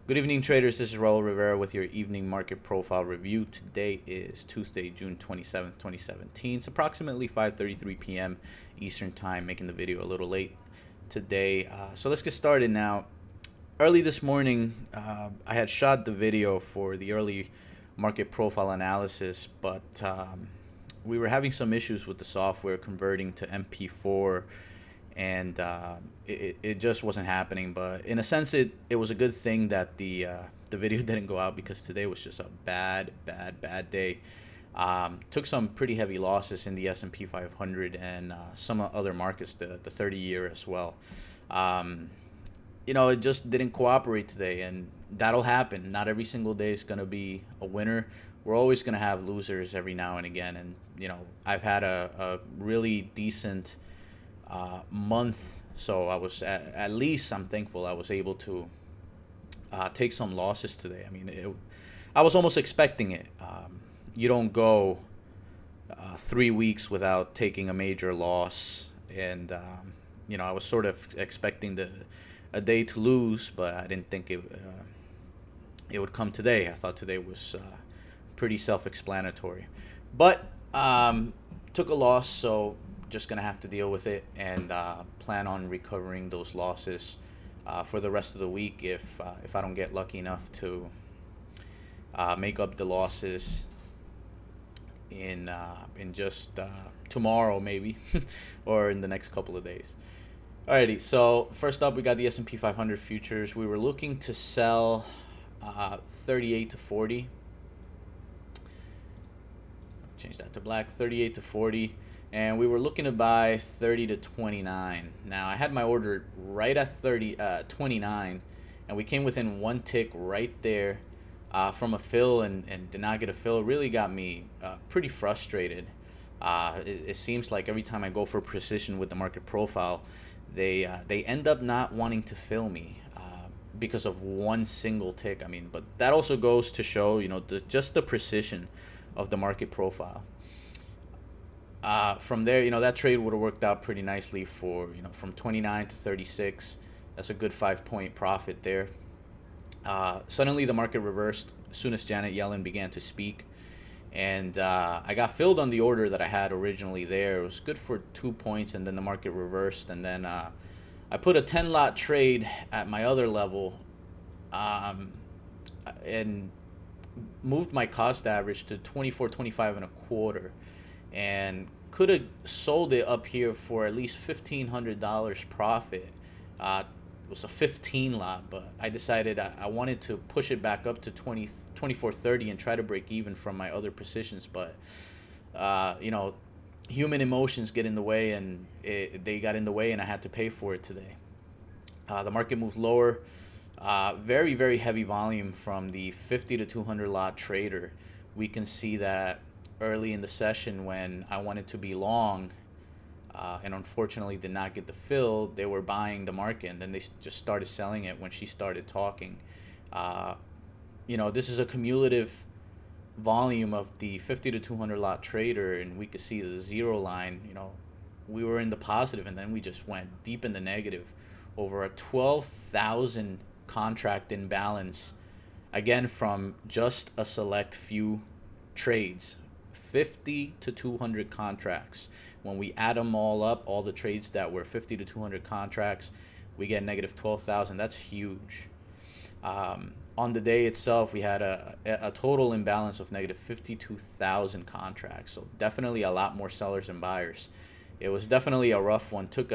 Good evening, traders. This is Raul Rivera with your evening market profile review. Today is Tuesday, June 27th, 2017. It's approximately 5:33 p.m. Eastern Time, making the video a little late today. So let's get started now. Early this morning, I had shot the video for the early market profile analysis, but we were having some issues with the software converting to MP4, and it just wasn't happening. But in a sense, it was a good thing that the video didn't go out, because today was just a bad day. Took some pretty heavy losses in the S&P 500 and some other markets, the 30-year as well. It just didn't cooperate today, and that'll happen. Not every single day is going to be a winner. We're always going to have losers every now and again, and I've had a really decent month, so I was at least I'm thankful I was able to take some losses today. I mean, I was almost expecting it. You don't go 3 weeks without taking a major loss, and I was sort of expecting a day to lose, but I didn't think it would come today. I thought today was pretty self-explanatory, but took a loss, so just gonna have to deal with it and plan on recovering those losses for the rest of the week if I don't get lucky enough to make up the losses in just tomorrow maybe or in the next couple of days. Alrighty, so first up we got the S&P 500 futures. We were looking to sell 38 to 40. Change that to black. 38 to 40. And we were looking to buy 30 to 29. Now, I had my order right at 29, and we came within one tick right there from a fill and did not get a fill. It really got me pretty frustrated. It seems like every time I go for precision with the market profile, they end up not wanting to fill me because of one single tick. I mean, but that also goes to show, just the precision of the market profile. From there, that trade would have worked out pretty nicely for, from 29 to 36. That's a good 5-point profit there. Suddenly the market reversed as soon as Janet Yellen began to speak. And I got filled on the order that I had originally there. It was good for 2 points, and then the market reversed. And then I put a 10-lot trade at my other level and moved my cost average to 24.25 and a quarter, and could have sold it up here for at least $1,500 profit. It was a 15 lot, but I decided I wanted to push it back up to 24.30 and try to break even from my other positions. But human emotions get in the way, and they got in the way, and I had to pay for it today. The market moved lower. Very, very heavy volume from the 50 to 200 lot trader. We can see that early in the session when I wanted to be long and unfortunately did not get the fill, they were buying the market, and then they just started selling it when she started talking. This is a cumulative volume of the 50 to 200 lot trader, and we could see the zero line. We were in the positive, and then we just went deep in the negative over a 12,000 contract imbalance, again from just a select few trades. 50 to 200 contracts. When we add them all up, all the trades that were 50 to 200 contracts, we get negative 12,000. That's huge. On the day itself, we had a total imbalance of negative 52,000 contracts. So definitely a lot more sellers than buyers. It was definitely a rough one. Took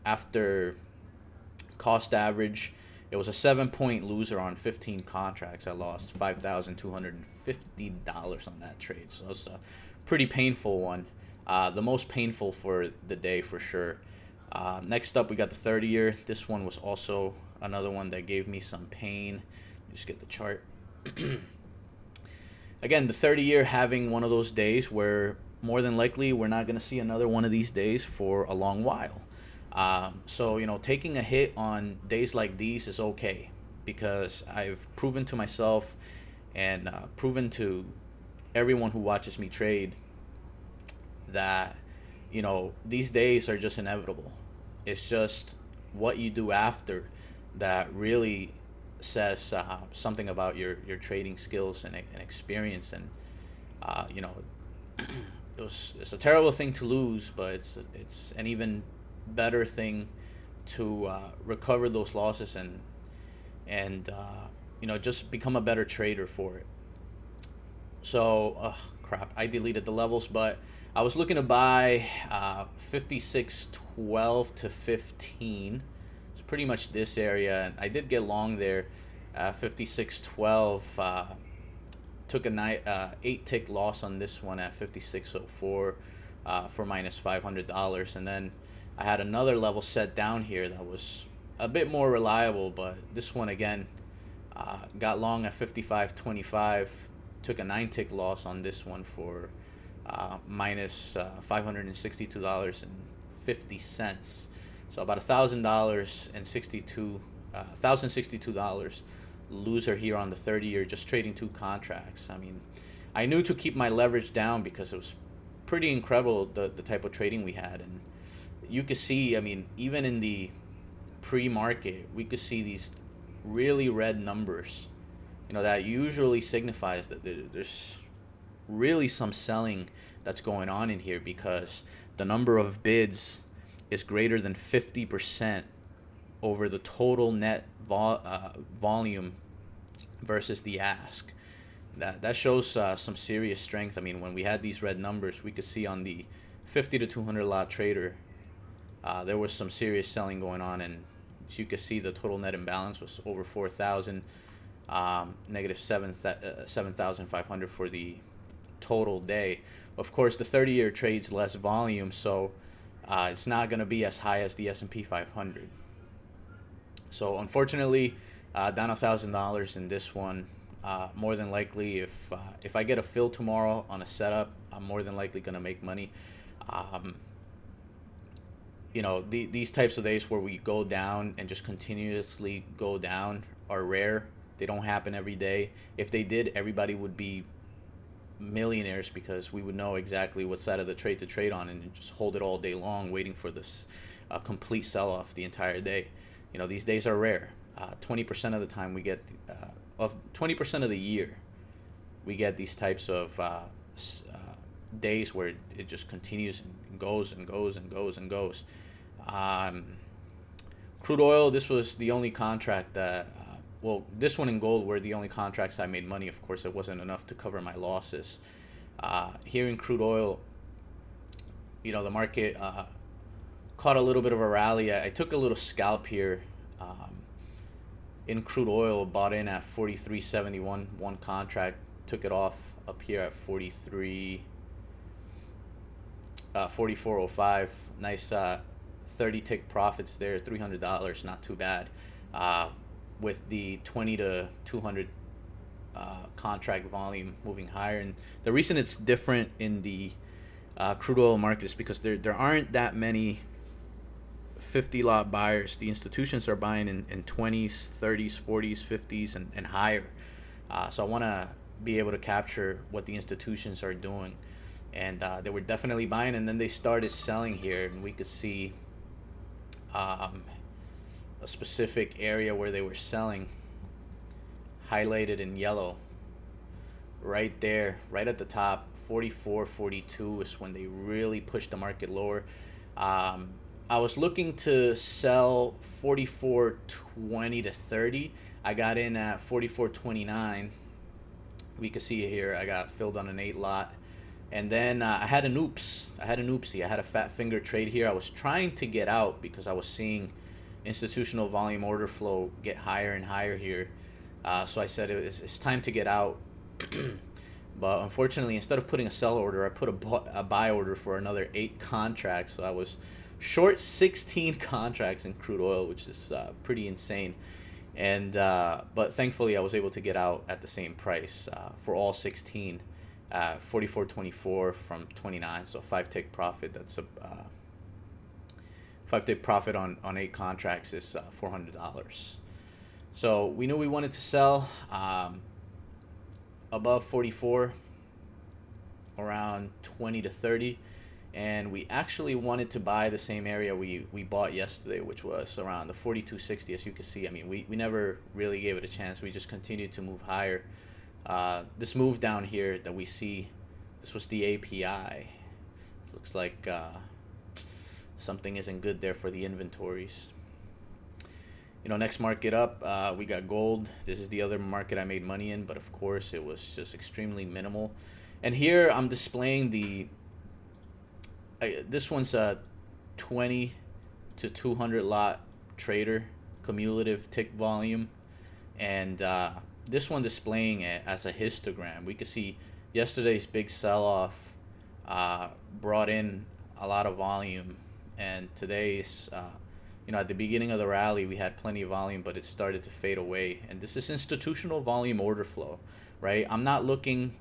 after cost average, it was a 7-point loser on 15 contracts. I lost $5,250 on that trade. So it's a pretty painful one. The most painful for the day for sure. Next up, we got the 30-year. This one was also another one that gave me some pain. Just get the chart. Again, the 30-year having one of those days where more than likely we're not going to see another one of these days for a long while. So, taking a hit on days like these is okay, because I've proven to myself and proven to everyone who watches me trade that, these days are just inevitable. It's just what you do after that really says something about your trading skills and experience. And you know, it's a terrible thing to lose, but it's an even better thing to recover those losses and you know, just become a better trader for it. So crap, I deleted the levels, but I was looking to buy 56.12 to 15. It's pretty much this area, and I did get long there. 56.12. Took a 8 tick loss on this one at 56.04 for -$500, and then I had another level set down here that was a bit more reliable, but this one again got long at 55.25. Took a 9 tick loss on this one for $562.50. So about $1,062 loser here on the 30-year, just trading 2 contracts. I mean, I knew to keep my leverage down because it was pretty incredible the type of trading we had. And you could see, I mean, even in the pre-market, we could see these really red numbers. You know, that usually signifies that there's really some selling that's going on in here, because the number of bids is greater than 50% over the total net volume versus the ask. That shows some serious strength. I mean, when we had these red numbers, we could see on the 50 to 200 lot trader, there was some serious selling going on, and as you can see, the total net imbalance was over 4,000, negative 7,500 for the total day. Of course, the 30-year trades less volume, so it's not going to be as high as the S&P 500. So unfortunately, down $1,000 in this one. More than likely, if I get a fill tomorrow on a setup, I'm more than likely going to make money. You know, these types of days where we go down and just continuously go down are rare. They don't happen every day. If they did, everybody would be millionaires, because we would know exactly what side of the trade to trade on and just hold it all day long, waiting for this complete sell-off the entire day. You know, these days are rare. 20% of the time we get, of 20% of the year, we get these types of days where it just continues and goes and goes and goes and goes. Crude oil, this was the only contract that, well, this one in gold were the only contracts I made money. Of course, it wasn't enough to cover my losses. Here in crude oil, you know, the market caught a little bit of a rally. I took a little scalp here in crude oil, bought in at 43.71 one contract, took it off up here at 44.05. Nice 30 tick profits there, $300, not too bad. With the 20 to 200 contract volume moving higher. And the reason it's different in the crude oil market is because there aren't that many 50 lot buyers. The institutions are buying in 20s, 30s, 40s, 50s, and higher. So I want to be able to capture what the institutions are doing. And they were definitely buying, and then they started selling here, and we could see a specific area where they were selling, highlighted in yellow, right there, right at the top. 44.42 is when they really pushed the market lower. I was looking to sell 44.20 to 30. I got in at 44.29. We could see it here. I got filled on an 8 lot. And then I had an oopsie. I had a fat finger trade here. I was trying to get out because I was seeing institutional volume order flow get higher and higher here. So I said it's time to get out. But unfortunately, instead of putting a sell order, I put a buy order for another 8 contracts. So I was short 16 contracts in crude oil, which is pretty insane. And but thankfully, I was able to get out at the same price for all 16. 44.24 from 29, so 5 tick profit. That's a 5 tick profit on 8 contracts is $400. So we knew we wanted to sell above 44, around 20 to 30, and we actually wanted to buy the same area we bought yesterday, which was around the 42.60. As you can see, I mean, we never really gave it a chance. We just continued to move higher. This move down here that we see, this was the API. Looks like something isn't good there for the inventories. You know, next market up, we got gold. This is the other market I made money in, but of course it was just extremely minimal. And here I'm displaying the this one's a 20 to 200 lot trader cumulative tick volume, and this one displaying it as a histogram. We could see yesterday's big sell-off brought in a lot of volume, and today's you know, at the beginning of the rally we had plenty of volume, but it started to fade away. And this is institutional volume order flow, right? I'm not looking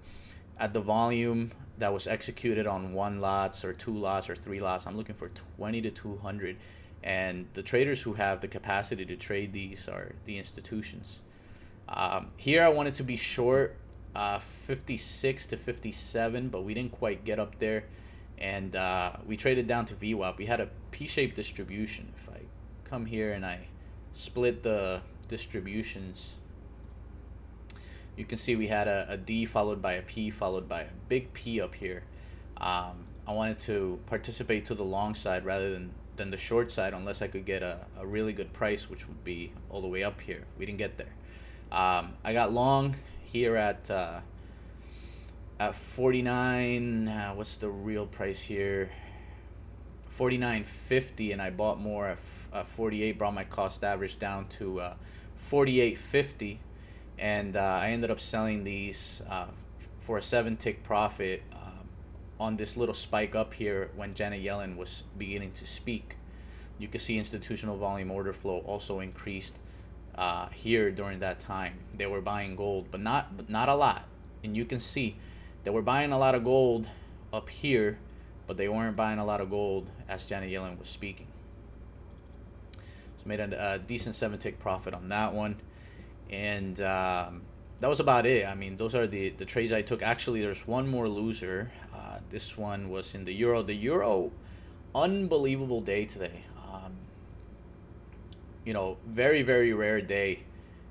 at the volume that was executed on 1 lots or 2 lots or 3 lots. I'm looking for 20 to 200, and the traders who have the capacity to trade these are the institutions. Here I wanted to be short 56 to 57, but we didn't quite get up there, and we traded down to VWAP. We had a P-shaped distribution. If I come here and I split the distributions, you can see we had a D followed by a P followed by a big P up here. I wanted to participate to the long side rather than the short side, unless I could get a really good price, which would be all the way up here. We didn't get there. I got long here at 49. What's the real price here? 49.50, and I bought more at 48. Brought my cost average down to 48.50. And I ended up selling these for a 7-tick profit on this little spike up here when Janet Yellen was beginning to speak. You can see institutional volume order flow also increased here during that time. They were buying gold, but not a lot. And you can see they were buying a lot of gold up here, but they weren't buying a lot of gold as Janet Yellen was speaking. So made a decent 7-tick profit on that one. And that was about it. I mean, those are the trades I took. Actually, there's one more loser. This one was in the euro. The euro, unbelievable day today. You know, very, very rare day.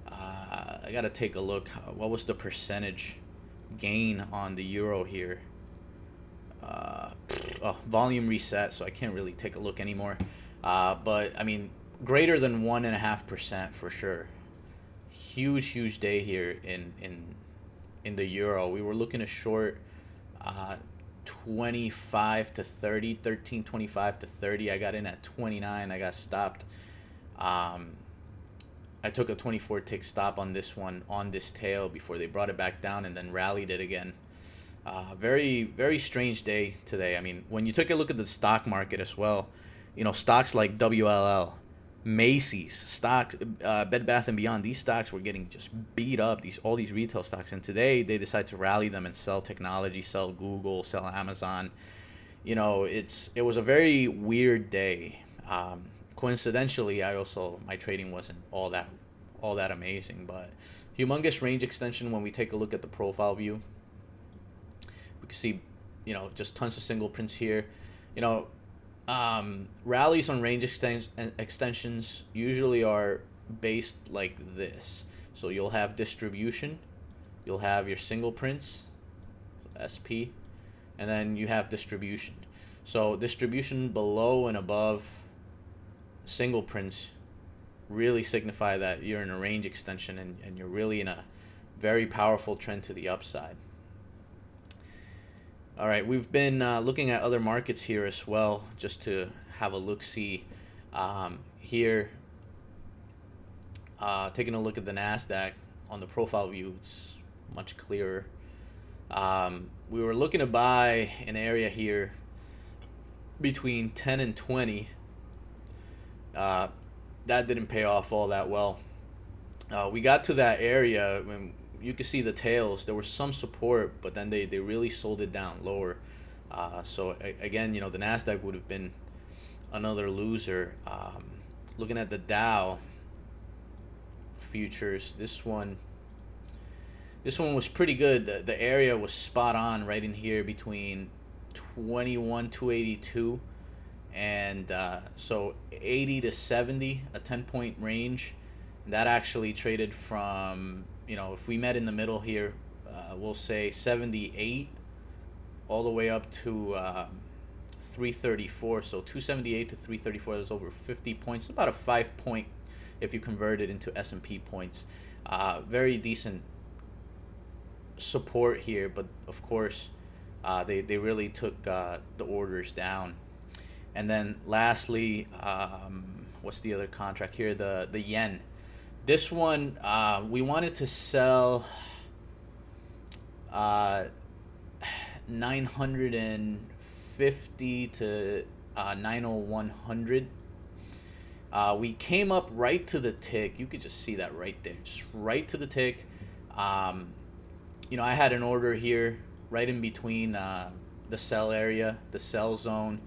I got to take a look. What was the percentage gain on the euro here? Volume reset, so I can't really take a look anymore. But, I mean, greater than 1.5% for sure. Huge day here in the euro. We were looking to short 25 to 30, 13.25 to 30. I got in at 29. I got stopped. I took a 24 tick stop on this one on this tail before they brought it back down and then rallied it again. Very strange day today. I mean, when you take a look at the stock market as well, you know, stocks like WLL, Macy's, stocks, Bed Bath & Beyond, these stocks were getting just beat up, all these retail stocks. And today they decide to rally them and sell technology, sell Google, sell Amazon. You know, it was a very weird day. Coincidentally, my trading wasn't all that amazing, but humongous range extension. When we take a look at the profile view, we can see, you know, just tons of single prints here. You know, rallies on range extensions usually are based like this. So you'll have distribution, you'll have your single prints, SP, and then you have distribution. So distribution below and above single prints really signify that you're in a range extension and you're really in a very powerful trend to the upside. All right, we've been looking at other markets here as well, just to have a look-see. Here, taking a look at the Nasdaq on the profile view, it's much clearer. We were looking to buy an area here between 10 and 20. That didn't pay off all that well. We got to that area when you could see the tails. There was some support, but then they really sold it down lower. So again, you know, the Nasdaq would have been another loser. Looking at the Dow Futures, this one was pretty good. The area was spot on right in here between 21,282, and so 80 to 70, a 10-point range. That actually traded from, if we met in the middle here, we'll say 78 all the way up to 334. So 278 to 334, that's over 50 points. About a 5-point if you convert it into S&P points. Very decent support here, but of course they really took the orders down. And then lastly, what's the other contract here? The yen. This one, we wanted to sell 950 to 90100. We came up right to the tick. You could just see that right there, just right to the tick. I had an order here right in between the sell area, the sell zone.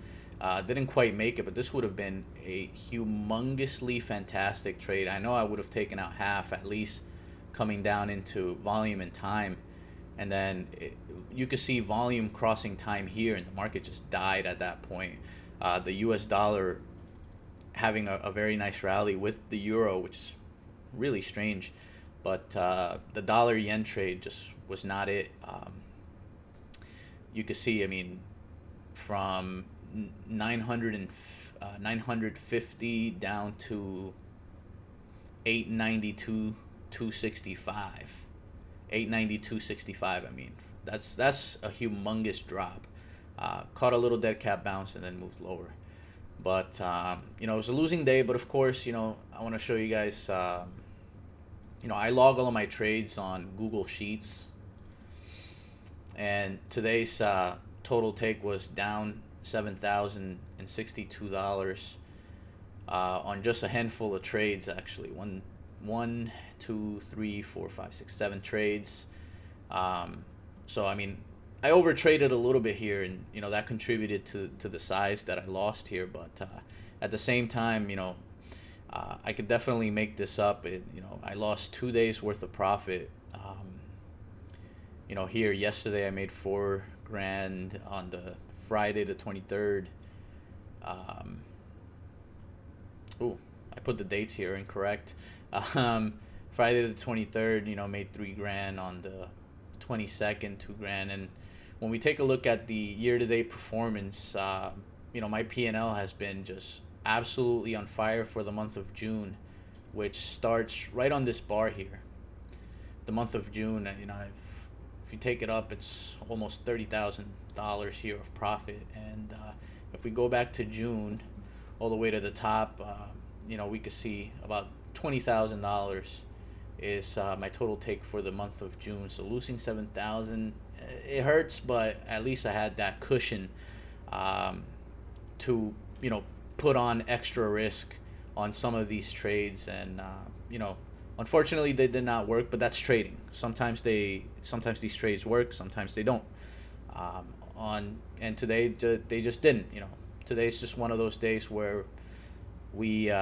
Didn't quite make it, but this would have been a humongously fantastic trade. I know I would have taken out half at least, coming down into volume and time. And then you could see volume crossing time here, and the market just died at that point. The US dollar having a very nice rally with the euro, which is really strange. But the dollar yen trade just was not it. You could see, from 950 down to 892, 265. 892.65. That's a humongous drop. Caught a little dead cat bounce and then moved lower. But it was a losing day. But of course, I want to show you guys. I log all of my trades on Google Sheets, and today's total take was down $7,062 on just a handful of trades. Actually, one, 2, 3, 4, 5, 6, 7 trades. So I overtraded a little bit here, and that contributed to the size that I lost here. But at the same time, I could definitely make this up. I lost 2 days worth of profit. Here yesterday I made $4,000 on the Friday the 23rd. I put the dates here incorrect. Friday the 23rd, made $3,000 on the 22nd, $2,000. And when we take a look at the year-to-date performance, my P&L has been just absolutely on fire for the month of June, which starts right on this bar here. The month of June, if you take it up, it's almost $30,000 here of profit. And if we go back to June, all the way to the top, we could see about $20,000 is my total take for the month of June. So losing $7,000, it hurts, but at least I had that cushion to put on extra risk on some of these trades. And unfortunately they did not work, but that's trading. Sometimes these trades work, sometimes they don't. And today they just didn't. Today's just one of those days where we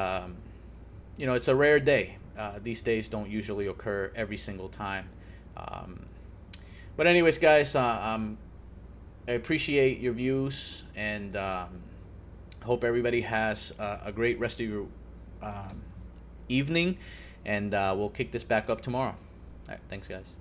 it's a rare day. These days don't usually occur every single time. But anyways, guys, I appreciate your views, and hope everybody has a great rest of your evening, and we'll kick this back up tomorrow. All right, thanks, guys.